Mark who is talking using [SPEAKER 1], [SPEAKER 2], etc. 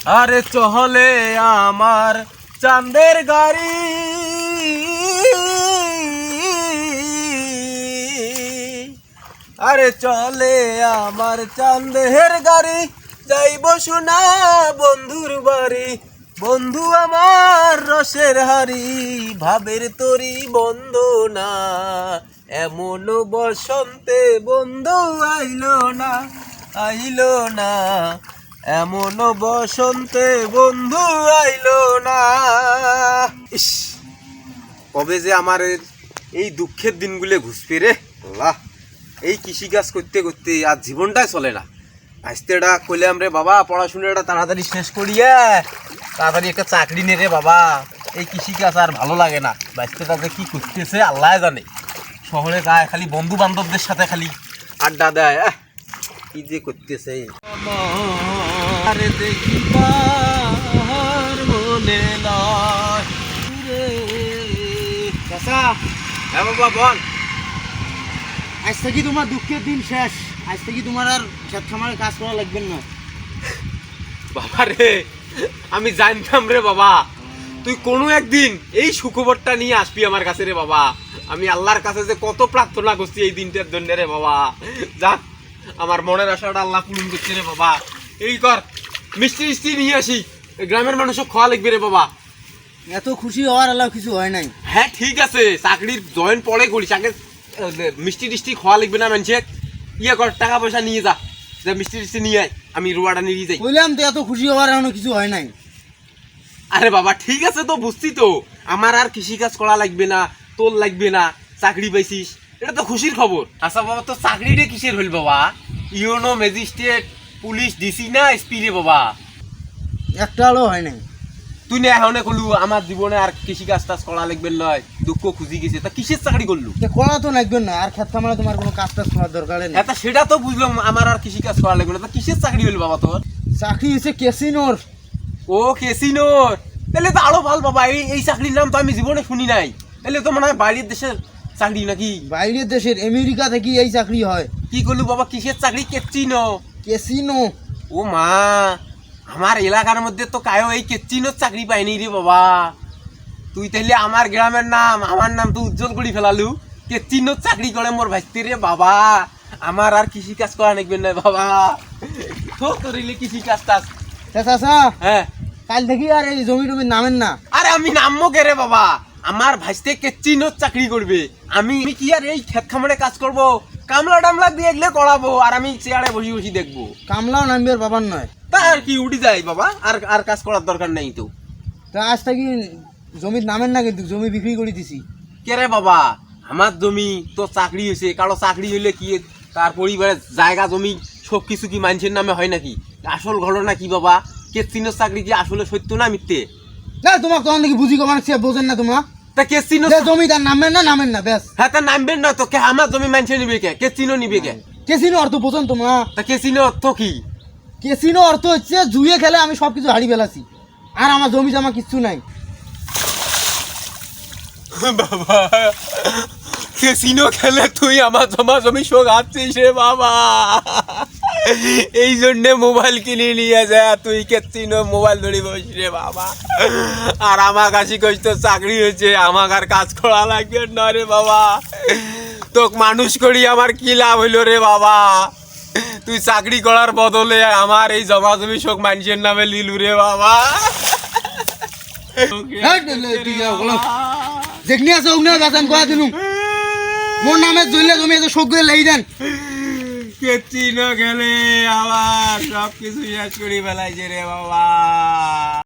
[SPEAKER 1] আরে চহলে আমার চাঁদের গাড়ি, আরে চলে আমার চাঁদের গাড়ি, যাইব সোনা বন্ধুর বাড়ি। বন্ধু আমার রসের হাড়ি, ভাবের তরি বন্ধ না, এমন বসন্তে বন্ধু আইলো না, আইলো না, এমন বসন্তে বন্ধু আইলো না। ইস, কবে যে আমার এই দুঃখের দিনগুলো ঘুষবে রে আল্লাহ। এই কৃষিকাজ করতে করতে আর জীবনটাই চলে না। আজকেটা কইলাম রে বাবা, পড়াশোনাটা তাড়াতাড়ি শেষ করিয়া তাড়াতাড়ি একটা চাকরি নে রে বাবা। এই কৃষিকাজ আর ভালো লাগে না। বাচ্চাটা যে কি করতেছে আল্লাহ জানে। শহরে গায়ে খালি বন্ধু বান্ধবদের সাথে খালি আড্ডা দেয়, কি যে করতেছে। আরে দেখিবার মনে লয় রে। চাচা, হ্যাঁ বাবা বল।
[SPEAKER 2] আজ থেকে তোমার দুঃখের দিন শেষ। আজ থেকে তোমার আর ক্ষেত খামারে কাজ করা লাগবে না।
[SPEAKER 1] বাবা রে, আমি জানতাম রে বাবা তুই কোনো একদিন এই সুখবরটা নিয়ে আসবি আমার কাছে রে বাবা। আমি আল্লাহর কাছে যে কত প্রার্থনা করছি এই দিনটার জন্য রে বাবা। যাক, আমার মনের আশাটা আল্লাহ পূরণ করছে রে বাবা। এই কর, মিষ্টি মিষ্টি নিয়ে আসি, গ্রামের মানুষও খাওয়া লাগবে রে বাবা।
[SPEAKER 2] এত খুশি হওয়ার আল্লাহ কিছু হয় নাই।
[SPEAKER 1] হ্যাঁ ঠিক আছে, চাকরির জয়েন পরে করিস, আগে মিষ্টি টিষ্টি খাওয়া লাগবে না মানুষে। ইয়ে কর, টাকা পয়সা নিয়ে যা, মিষ্টি টিষ্টি নিয়ে আয়, আমি রুয়াটা নিয়ে যাই।
[SPEAKER 2] বললাম তো এত খুশি হওয়ার এখনো কিছু হয় নাই।
[SPEAKER 1] আরে বাবা ঠিক আছে তো, বুঝছি তো, আমার আর কৃষিকাজ করা লাগবে না, তোর লাগবে না, চাকরি পাইছিস, এটা তো খুশির খবর। আচ্ছা বাবা, তো চাকরিটা কিসের হইল বাবা? ইউনো, ম্যাজিস্ট্রেট, পুলিশ, ডিসি না এসপি রে বাবা?
[SPEAKER 2] একটা আলো হয় নাই।
[SPEAKER 1] তুই না এখন কলু আমার জীবনে আর কৃষিকাজ টাজ করা লাগবে নয়, দুঃখ খুঁজি গেছে, তা কিসের চাকরি করলু?
[SPEAKER 2] করা তো লাগবে না, আর ক্ষেত খামারে তোমার কোনো কাজ টাজ করার দরকার নেই।
[SPEAKER 1] এটা সেটা তো বুঝলাম, আমার আর কৃষিকাজ করা লাগবে না, তা কিসের চাকরি হইল বাবা তোর?
[SPEAKER 2] চাকরি হচ্ছে ক্যাসিনোর।
[SPEAKER 1] ও ক্যাসিনোর, তাহলে তো আরো ভালো বাবা। এই চাকরির নাম তো আমি জীবনে শুনি নাই। তাহলে তো মনে হয় বাইরের দেশের চাকরি নাকি?
[SPEAKER 2] বাইরের দেশের, আমেরিকা থেকে এই চাকরি হয়।
[SPEAKER 1] কি করলু বাবা, কিসের চাকরি? ক্যাসিনো?
[SPEAKER 2] ক্যাসিনো।
[SPEAKER 1] ও মা, আমার এলাকার মধ্যে তো কায়ো এই ক্যাসিনোর চাকরি পাইনি রে বাবা। তুই তাহলে আমার গ্রামের নাম, আমার নাম তো উজ্জ্বল করে ফেলালু। ক্যাসিনোর চাকরি করে মোর ভাইতে রে বাবা। আমার আর কৃষিকাজ করা লাগবে না বাবা, তো করিলে কৃষিকাজ টাজ।
[SPEAKER 2] চাচা,
[SPEAKER 1] হ্যাঁ,
[SPEAKER 2] কাল থেকে আর এই জমি টমি নামেন না।
[SPEAKER 1] আরে আমি নামবো কে রে বাবা? আমার ভাইতে ক্যাসিনোর চাকরি করবে, আমি কি আর এই ক্ষেত খামারে কাজ করব? কামলা টামলা দিয়ে এগুলো করাবো, আর আমি চেয়ারে বসে বসে দেখবো।
[SPEAKER 2] কামলাও নামবি আর বাবার নয়।
[SPEAKER 1] তা আর কি উঠে যায় বাবা, আর আর কাজ করার দরকার নেই তো।
[SPEAKER 2] তা আজ থেকে জমির নামেন না, কিন্তু জমি বিক্রি করে দিছি।
[SPEAKER 1] কে রে বাবা, আমার জমি তো চাকরি হয়েছে, কারো চাকরি হইলে কি তার পরিবারের জায়গা জমি সব কিছু কি মানুষের নামে হয় নাকি? আসল ঘটনা কি বাবা? ক্যাসিনোর চাকরি কি আসলে সত্য না মিথ্যে?
[SPEAKER 2] তোমার তখন দেখি বুঝি কমান বোঝেন না তোমার।
[SPEAKER 1] তা ক্যাসিনো
[SPEAKER 2] জমি তার নামেন না ব্যাস।
[SPEAKER 1] হ্যাঁ, তা নামবেন না তো, কে আমার জমি মানুষে নিবে কে? ক্যাসিনো নিবে কে?
[SPEAKER 2] ক্যাসিনো অর্থ বোঝেন তোমার?
[SPEAKER 1] তা ক্যাসিনো অর্থ কি?
[SPEAKER 2] ক্যাসিনো অর্থ হচ্ছে জুয়ে খেলে আমি সবকিছু হারিয়ে ফেলাছি, আর আমার জমি জমা কিচ্ছু নাই।
[SPEAKER 1] বাবা, ক্যাসিনো খেলে তুই আমার জমা জমি সব হারছিস রে বাবা। এই জন্যে মোবাইল কিনে নিয়ে যা, তুই ক্যাসিনো মোবাইল ধরে বসি রে বাবা। আর আমার কাছে কষ্ট চাকরি হয়েছে, আমার আর কাজ করা লাগবে না রে বাবা। তোকে মানুষ করি আমার কি লাভ হইল রে বাবা? তুই চাকরি করার বদলে আমার এই জমা জমি সব মানুষের নামে লিলু রে বাবা।
[SPEAKER 2] যেখানে আছে ওখানে বাঁচান করা দিলুম। মোর নামে জইলে জমি এত শোক করে লেই দেন।
[SPEAKER 1] ক্যাসিনো খেলে আবার সব কিছু শেষ করে ফেলাইছে রে বাবা।